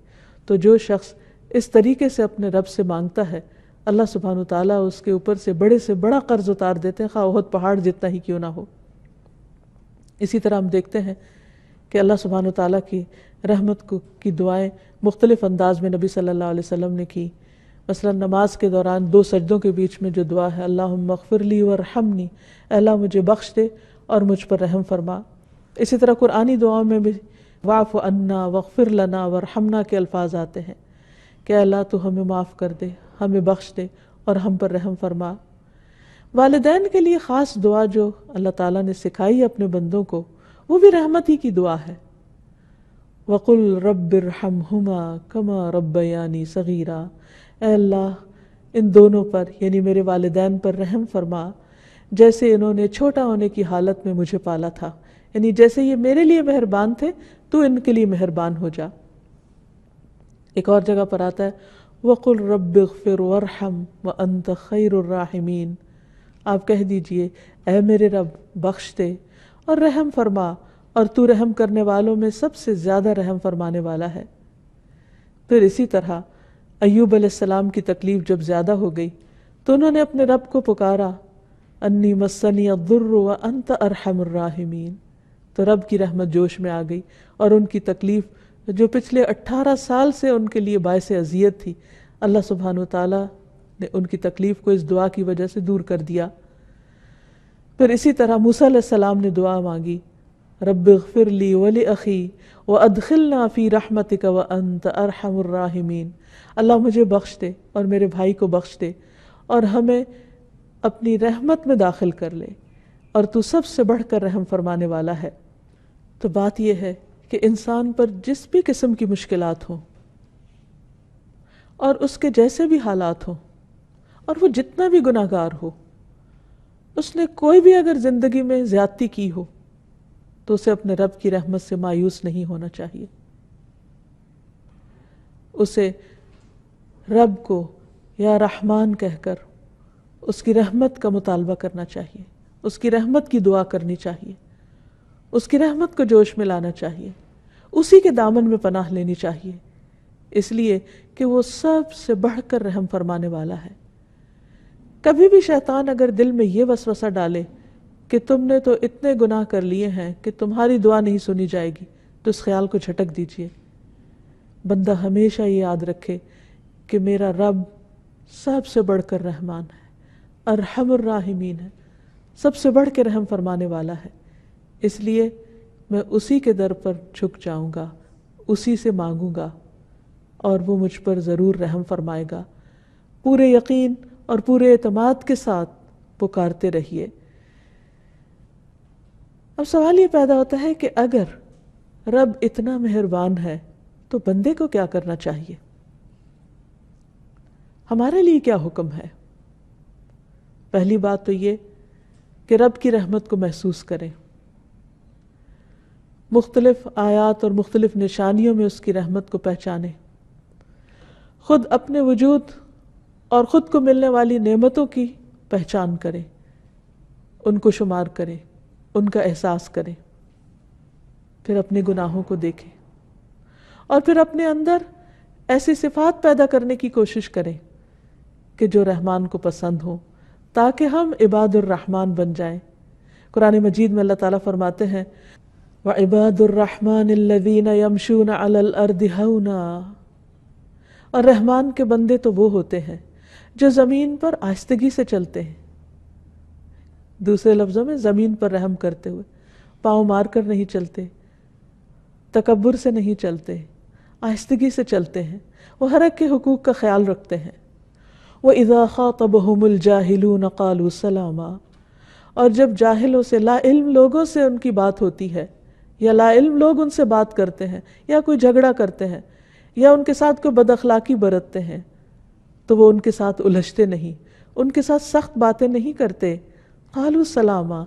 تو جو شخص اس طریقے سے اپنے رب سے مانگتا ہے، اللہ سبحانہ وتعالیٰ اس کے اوپر سے بڑا قرض اتار دیتے ہیں، خواہ احد پہاڑ جتنا ہی کیوں نہ ہو۔ اسی طرح ہم دیکھتے ہیں کہ اللہ سبحانہ وتعالیٰ کی رحمت کی دعائیں مختلف انداز میں نبی صلی اللہ علیہ وسلم نے کی۔ مثلا نماز کے دوران 2 سجدوں کے بیچ میں جو دعا ہے، اللہم اغفر لی ورحمنی، اے اللہ مجھے بخش دے اور مجھ پر رحم فرما۔ اسی طرح قرآنی دعاؤں میں بھی واعف عنا واغفر لنا ورحمنا کے الفاظ آتے ہیں کہ اے اللہ تو ہمیں معاف کر دے، ہمیں بخش دے اور ہم پر رحم فرما۔ والدین کے لیے خاص دعا جو اللہ تعالیٰ نے سکھائی ہے اپنے بندوں کو، وہ بھی رحمت ہی کی دعا ہے۔ وَقُلْ رَبِّ ارْحَمْهُمَا كَمَا رَبَّيَانِي صَغِيرًا، اے اللہ ان دونوں پر یعنی میرے والدین پر رحم فرما جیسے انہوں نے چھوٹا ہونے کی حالت میں مجھے پالا تھا، یعنی جیسے یہ میرے لیے مہربان تھے تو ان کے لیے مہربان ہو جا۔ ایک اور جگہ پر آتا ہے وَقُلْ رَبِّ اغْفِرْ وَارْحَمْ وَأَنْتَ خَيْرُ الرَّاحِمِينَ، آپ کہہ دیجئے اے میرے رب بخش دے اور رحم فرما، اور تو رحم کرنے والوں میں سب سے زیادہ رحم فرمانے والا ہے۔ پھر اسی طرح ایوب علیہ السلام کی تکلیف جب زیادہ ہو گئی تو انہوں نے اپنے رب کو پکارا، انی مسنی الضر وانت ارحم الراحمین، تو رب کی رحمت جوش میں آ گئی اور ان کی تکلیف جو پچھلے 18 سال سے ان کے لیے باعث اذیت تھی، اللہ سبحانہ وتعالیٰ نے ان کی تکلیف کو اس دعا کی وجہ سے دور کر دیا۔ پھر اسی طرح موسیٰ علیہ السلام نے دعا مانگی، رب اغفر لی ولأخی وادخلنا فی رحمتک وانت ارحم الراحمین، اللہ مجھے بخش دے اور میرے بھائی کو بخش دے اور ہمیں اپنی رحمت میں داخل کر لے، اور تو سب سے بڑھ کر رحم فرمانے والا ہے۔ تو بات یہ ہے کہ انسان پر جس بھی قسم کی مشکلات ہوں اور اس کے جیسے بھی حالات ہوں اور وہ جتنا بھی گناہ گار ہو، اس نے کوئی بھی اگر زندگی میں زیادتی کی ہو تو اسے اپنے رب کی رحمت سے مایوس نہیں ہونا چاہیے۔ اسے رب کو یا رحمان کہہ کر اس کی رحمت کا مطالبہ کرنا چاہیے، اس کی رحمت کی دعا کرنی چاہیے، اس کی رحمت کو جوش میں لانا چاہیے، اسی کے دامن میں پناہ لینی چاہیے، اس لیے کہ وہ سب سے بڑھ کر رحم فرمانے والا ہے۔ کبھی بھی شیطان اگر دل میں یہ وسوسہ ڈالے کہ تم نے تو اتنے گناہ کر لیے ہیں کہ تمہاری دعا نہیں سنی جائے گی، تو اس خیال کو جھٹک دیجئے۔ بندہ ہمیشہ یہ یاد رکھے کہ میرا رب سب سے بڑھ کر رحمان ہے، ارحم الراحمین ہے، سب سے بڑھ کے رحم فرمانے والا ہے، اس لیے میں اسی کے در پر جھک جاؤں گا، اسی سے مانگوں گا اور وہ مجھ پر ضرور رحم فرمائے گا۔ پورے یقین اور پورے اعتماد کے ساتھ پکارتے رہیے۔ اب سوال یہ پیدا ہوتا ہے کہ اگر رب اتنا مہربان ہے تو بندے کو کیا کرنا چاہیے؟ ہمارے لیے کیا حکم ہے؟ پہلی بات تو یہ کہ رب کی رحمت کو محسوس کریں، مختلف آیات اور مختلف نشانیوں میں اس کی رحمت کو پہچانیں، خود اپنے وجود اور خود کو ملنے والی نعمتوں کی پہچان کریں، ان کو شمار کریں، ان کا احساس کریں، پھر اپنے گناہوں کو دیکھیں اور پھر اپنے اندر ایسی صفات پیدا کرنے کی کوشش کریں کہ جو رحمان کو پسند ہو، تاکہ ہم عباد الرحمن بن جائیں۔ قرآن مجید میں اللہ تعالیٰ فرماتے ہیں وَعِبَادُ الرَّحْمَنِ الَّذِينَ يَمْشُونَ عَلَى الْأَرْضِ هَوْنًا، اور رحمان کے بندے تو وہ ہوتے ہیں جو زمین پر آہستگی سے چلتے ہیں، دوسرے لفظوں میں زمین پر رحم کرتے ہوئے، پاؤں مار کر نہیں چلتے، تکبر سے نہیں چلتے، آہستگی سے چلتے ہیں، وہ ہر ایک کے حقوق کا خیال رکھتے ہیں۔ وَإِذَا خَاطَبَهُمُ الْجَاهِلُونَ قَالُوا سَلَامًا، اور جب جاہلوں سے، لا علم لوگوں سے ان کی بات ہوتی ہے، یا لا علم لوگ ان سے بات کرتے ہیں، یا کوئی جھگڑا کرتے ہیں، یا ان کے ساتھ کوئی بد اخلاقی برتتے ہیں، تو وہ ان کے ساتھ الجھتے نہیں، ان کے ساتھ سخت باتیں نہیں کرتے، قالوا سلاما،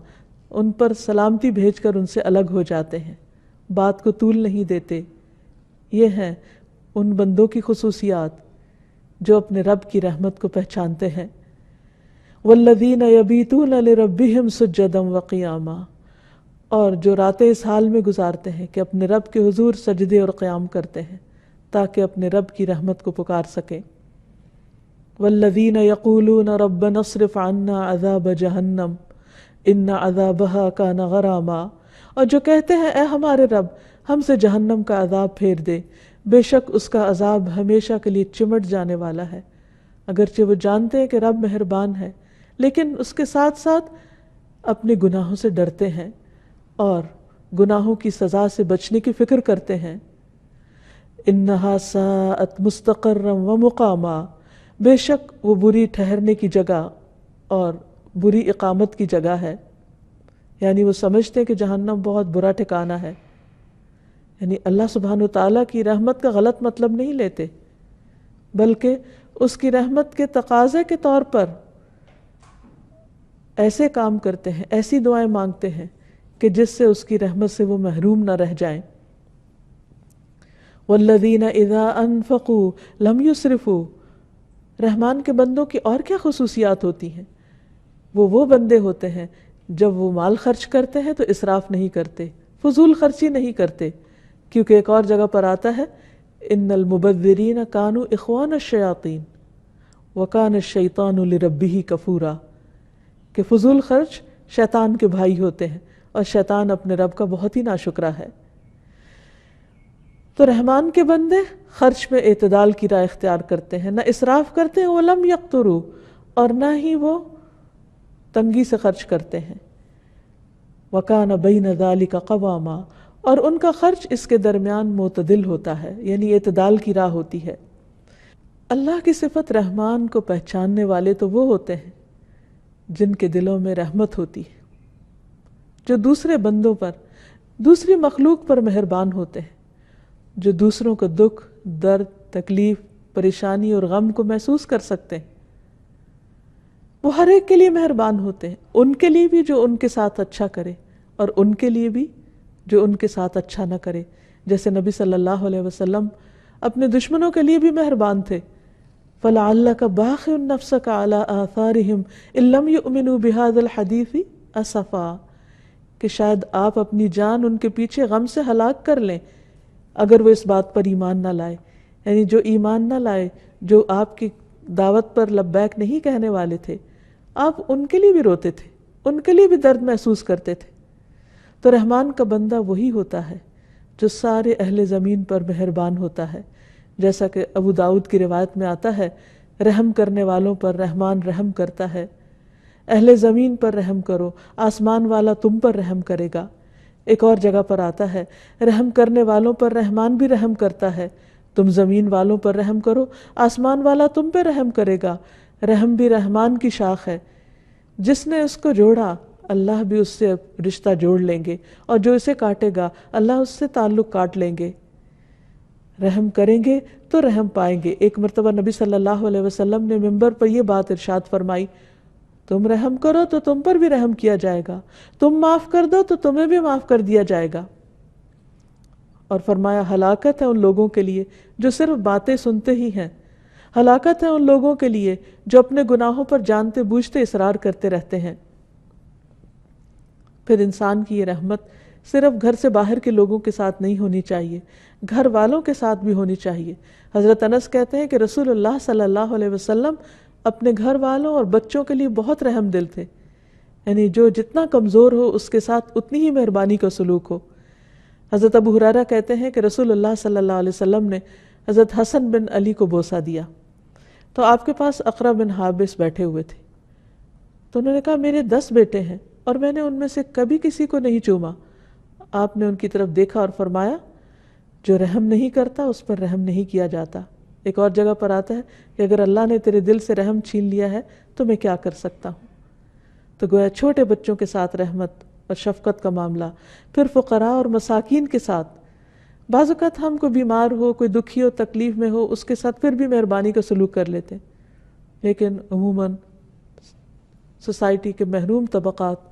ان پر سلامتی بھیج کر ان سے الگ ہو جاتے ہیں، بات کو طول نہیں دیتے۔ یہ ہیں ان بندوں کی خصوصیات جو اپنے رب کی رحمت کو پہچانتے ہیں۔ والذین یبیتون لربہم سجدا وقیاما، اور جو راتیں اس حال میں گزارتے ہیں کہ اپنے رب کے حضور سجدے اور قیام کرتے ہیں تاکہ اپنے رب کی رحمت کو پکار سکیں۔ والذین یقولون ربنا اصرف عنا عذاب جہنم ان عذابها کان غراما، اور جو کہتے ہیں اے ہمارے رب ہم سے جہنم کا عذاب پھیر دے، بے شک اس کا عذاب ہمیشہ کے لیے چمٹ جانے والا ہے۔ اگرچہ وہ جانتے ہیں کہ رب مہربان ہے، لیکن اس کے ساتھ ساتھ اپنے گناہوں سے ڈرتے ہیں اور گناہوں کی سزا سے بچنے کی فکر کرتے ہیں۔ انہا ساءت مستقرا ومقاما، بے شک وہ بری ٹھہرنے کی جگہ اور بری اقامت کی جگہ ہے، یعنی وہ سمجھتے ہیں کہ جہنم بہت برا ٹھکانہ ہے، یعنی اللہ سبحانہ وتعالیٰ کی رحمت کا غلط مطلب نہیں لیتے، بلکہ اس کی رحمت کے تقاضے کے طور پر ایسے کام کرتے ہیں، ایسی دعائیں مانگتے ہیں کہ جس سے اس کی رحمت سے وہ محروم نہ رہ جائیں۔ والذین اذا انفقوا لم یسرفوا، رحمان کے بندوں کی اور کیا خصوصیات ہوتی ہیں؟ وہ بندے ہوتے ہیں جب وہ مال خرچ کرتے ہیں تو اسراف نہیں کرتے، فضول خرچی نہیں کرتے، کیونکہ ایک اور جگہ پر آتا ہے ان المبذرین کانوا اخوان الشیاطین وکان الشیطان لربہ کفورا، کہ فضول خرچ شیطان کے بھائی ہوتے ہیں اور شیطان اپنے رب کا بہت ہی ناشکرا ہے۔ تو رحمان کے بندے خرچ میں اعتدال کی راہ اختیار کرتے ہیں، نہ اسراف کرتے ہیں، ولم یقتروا، اور نہ ہی وہ تنگی سے خرچ کرتے ہیں۔ وَكَانَ بَيْنَ ذَلِكَ قَوَامًا، اور ان کا خرچ اس کے درمیان معتدل ہوتا ہے، یعنی اعتدال کی راہ ہوتی ہے۔ اللہ کی صفت رحمان کو پہچاننے والے تو وہ ہوتے ہیں جن کے دلوں میں رحمت ہوتی ہے، جو دوسرے بندوں پر، دوسری مخلوق پر مہربان ہوتے ہیں، جو دوسروں کو دکھ، درد، تکلیف، پریشانی اور غم کو محسوس کر سکتے ہیں۔ وہ ہر ایک کے لیے مہربان ہوتے ہیں، ان کے لیے بھی جو ان کے ساتھ اچھا کرے اور ان کے لیے بھی جو ان کے ساتھ اچھا نہ کرے۔ جیسے نبی صلی اللہ علیہ وسلم اپنے دشمنوں کے لیے بھی مہربان تھے۔ فَلَعَلَّكَ بَاخِعٌ نَفْسَكَ عَلَىٰ آثَارِهِمْ إِن لَّمْ يُؤْمِنُوا بِهَٰذَا الْحَدِيثِ أَسَفًا، کہ شاید آپ اپنی جان ان کے پیچھے غم سے ہلاک کر لیں اگر وہ اس بات پر ایمان نہ لائے، یعنی جو ایمان نہ لائے، جو آپ کی دعوت پر لبیک نہیں کہنے والے تھے، آپ ان کے لیے بھی روتے تھے، ان کے لیے بھی درد محسوس کرتے تھے۔ تو رحمان کا بندہ وہی ہوتا ہے جو سارے اہل زمین پر مہربان ہوتا ہے، جیسا کہ ابو داؤد کی روایت میں آتا ہے رحم کرنے والوں پر رحمان رحم کرتا ہے، اہل زمین پر رحم کرو، آسمان والا تم پر رحم کرے گا۔ ایک اور جگہ پر آتا ہے رحم کرنے والوں پر رحمان بھی رحم کرتا ہے، تم زمین والوں پر رحم کرو، آسمان والا تم پہ رحم کرے گا۔ رحم بھی رحمان کی شاخ ہے، جس نے اس کو جوڑا اللہ بھی اس سے رشتہ جوڑ لیں گے، اور جو اسے کاٹے گا اللہ اس سے تعلق کاٹ لیں گے۔ رحم کریں گے تو رحم پائیں گے۔ ایک مرتبہ نبی صلی اللہ علیہ وسلم نے منبر پر یہ بات ارشاد فرمائی، تم رحم کرو تو تم پر بھی رحم کیا جائے گا، تم معاف کر دو تو تمہیں بھی معاف کر دیا جائے گا۔ اور فرمایا ہلاکت ہے ان لوگوں کے لیے جو صرف باتیں سنتے ہی ہیں، ہلاکت ہے ان لوگوں کے لیے جو اپنے گناہوں پر جانتے بوجھتے اصرار کرتے رہتے ہیں۔ پھر انسان کی یہ رحمت صرف گھر سے باہر کے لوگوں کے ساتھ نہیں ہونی چاہیے، گھر والوں کے ساتھ بھی ہونی چاہیے۔ حضرت انس کہتے ہیں کہ رسول اللہ صلی اللہ علیہ وسلم اپنے گھر والوں اور بچوں کے لیے بہت رحم دل تھے، یعنی جو جتنا کمزور ہو اس کے ساتھ اتنی ہی مہربانی کا سلوک ہو۔ حضرت ابو ہریرہ کہتے ہیں کہ رسول اللہ صلی اللہ علیہ وسلم نے حضرت حسن بن علی کو بوسہ دیا تو آپ کے پاس اقرا بن حابس بیٹھے ہوئے تھے، تو انہوں نے کہا میرے 10 بیٹے ہیں اور میں نے ان میں سے کبھی کسی کو نہیں چوما۔ آپ نے ان کی طرف دیکھا اور فرمایا جو رحم نہیں کرتا اس پر رحم نہیں کیا جاتا۔ ایک اور جگہ پر آتا ہے کہ اگر اللہ نے تیرے دل سے رحم چھین لیا ہے تو میں کیا کر سکتا ہوں۔ تو گویا چھوٹے بچوں کے ساتھ رحمت اور شفقت کا معاملہ، پھر فقراء اور مساکین کے ساتھ۔ بعض اوقات ہم کوئی بیمار ہو، کوئی دکھی ہو، تکلیف میں ہو، اس کے ساتھ پھر بھی مہربانی کا سلوک کر لیتے ہیں، لیکن عموماً سوسائٹی کے محروم طبقات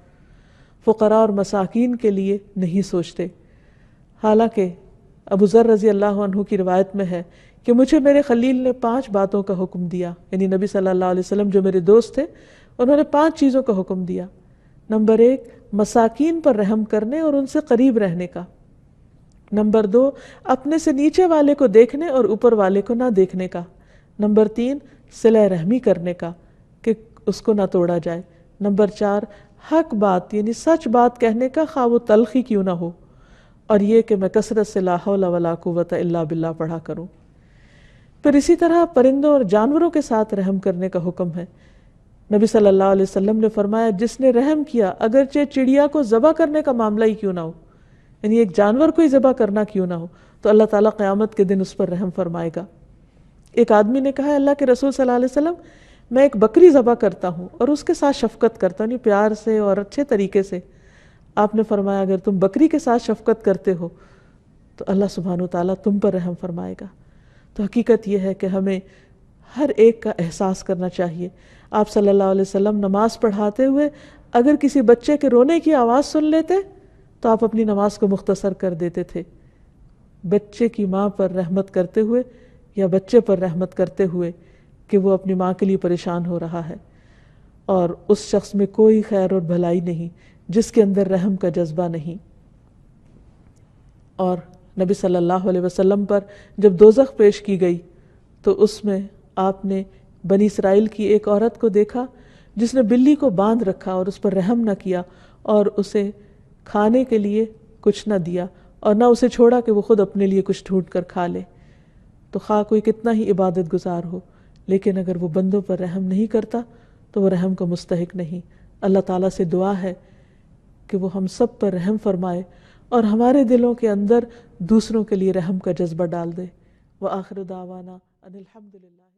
فقراء اور مساکین کے لیے نہیں سوچتے۔ حالانکہ ابو ذر رضی اللہ عنہ کی روایت میں ہے کہ مجھے میرے خلیل نے 5 باتوں کا حکم دیا، یعنی نبی صلی اللہ علیہ وسلم جو میرے دوست تھے انہوں نے 5 چیزوں کا حکم دیا۔ نمبر 1 مساکین پر رحم کرنے اور ان سے قریب رہنے کا۔ نمبر 2 اپنے سے نیچے والے کو دیکھنے اور اوپر والے کو نہ دیکھنے کا۔ نمبر 3 صلہ رحمی کرنے کا کہ اس کو نہ توڑا جائے۔ نمبر 4 حق بات یعنی سچ بات کہنے کا، خواہ وہ تلخی کیوں نہ ہو، اور یہ کہ میں کثرت سے لا حول ولا قوت الا باللہ پڑھا کروں۔ پھر اسی طرح پرندوں اور جانوروں کے ساتھ رحم کرنے کا حکم ہے۔ نبی صلی اللہ علیہ وسلم نے فرمایا جس نے رحم کیا اگرچہ چڑیا کو ذبح کرنے کا معاملہ ہی کیوں نہ ہو، یعنی ایک جانور کو ہی ذبح کرنا کیوں نہ ہو، تو اللہ تعالیٰ قیامت کے دن اس پر رحم فرمائے گا۔ ایک آدمی نے کہا اللہ کے رسول صلی اللہ علیہ وسلم میں ایک بکری ذبح کرتا ہوں اور اس کے ساتھ شفقت کرتا ہوں، پیار سے اور اچھے طریقے سے۔ آپ نے فرمایا اگر تم بکری کے ساتھ شفقت کرتے ہو تو اللہ سبحانہ و تعالیٰ تم پر رحم فرمائے گا۔ تو حقیقت یہ ہے کہ ہمیں ہر ایک کا احساس کرنا چاہیے۔ آپ صلی اللہ علیہ وسلم نماز پڑھاتے ہوئے اگر کسی بچے کے رونے کی آواز سن لیتے تو آپ اپنی نماز کو مختصر کر دیتے تھے، بچے کی ماں پر رحمت کرتے ہوئے یا بچے پر رحمت کرتے ہوئے کہ وہ اپنی ماں کے لیے پریشان ہو رہا ہے، اور اس شخص میں کوئی خیر اور بھلائی نہیں جس کے اندر رحم کا جذبہ نہیں۔ اور نبی صلی اللہ علیہ وسلم پر جب دوزخ پیش کی گئی تو اس میں آپ نے بنی اسرائیل کی ایک عورت کو دیکھا جس نے بلی کو باندھ رکھا اور اس پر رحم نہ کیا اور اسے کھانے کے لیے کچھ نہ دیا اور نہ اسے چھوڑا کہ وہ خود اپنے لیے کچھ ڈھونڈ کر کھا لے۔ تو خواہ کوئی کتنا ہی عبادت گزار ہو، لیکن اگر وہ بندوں پر رحم نہیں کرتا تو وہ رحم کا مستحق نہیں۔ اللہ تعالیٰ سے دعا ہے کہ وہ ہم سب پر رحم فرمائے اور ہمارے دلوں کے اندر دوسروں کے لیے رحم کا جذبہ ڈال دے۔ وآخر دعوانا ان الحمد للہ۔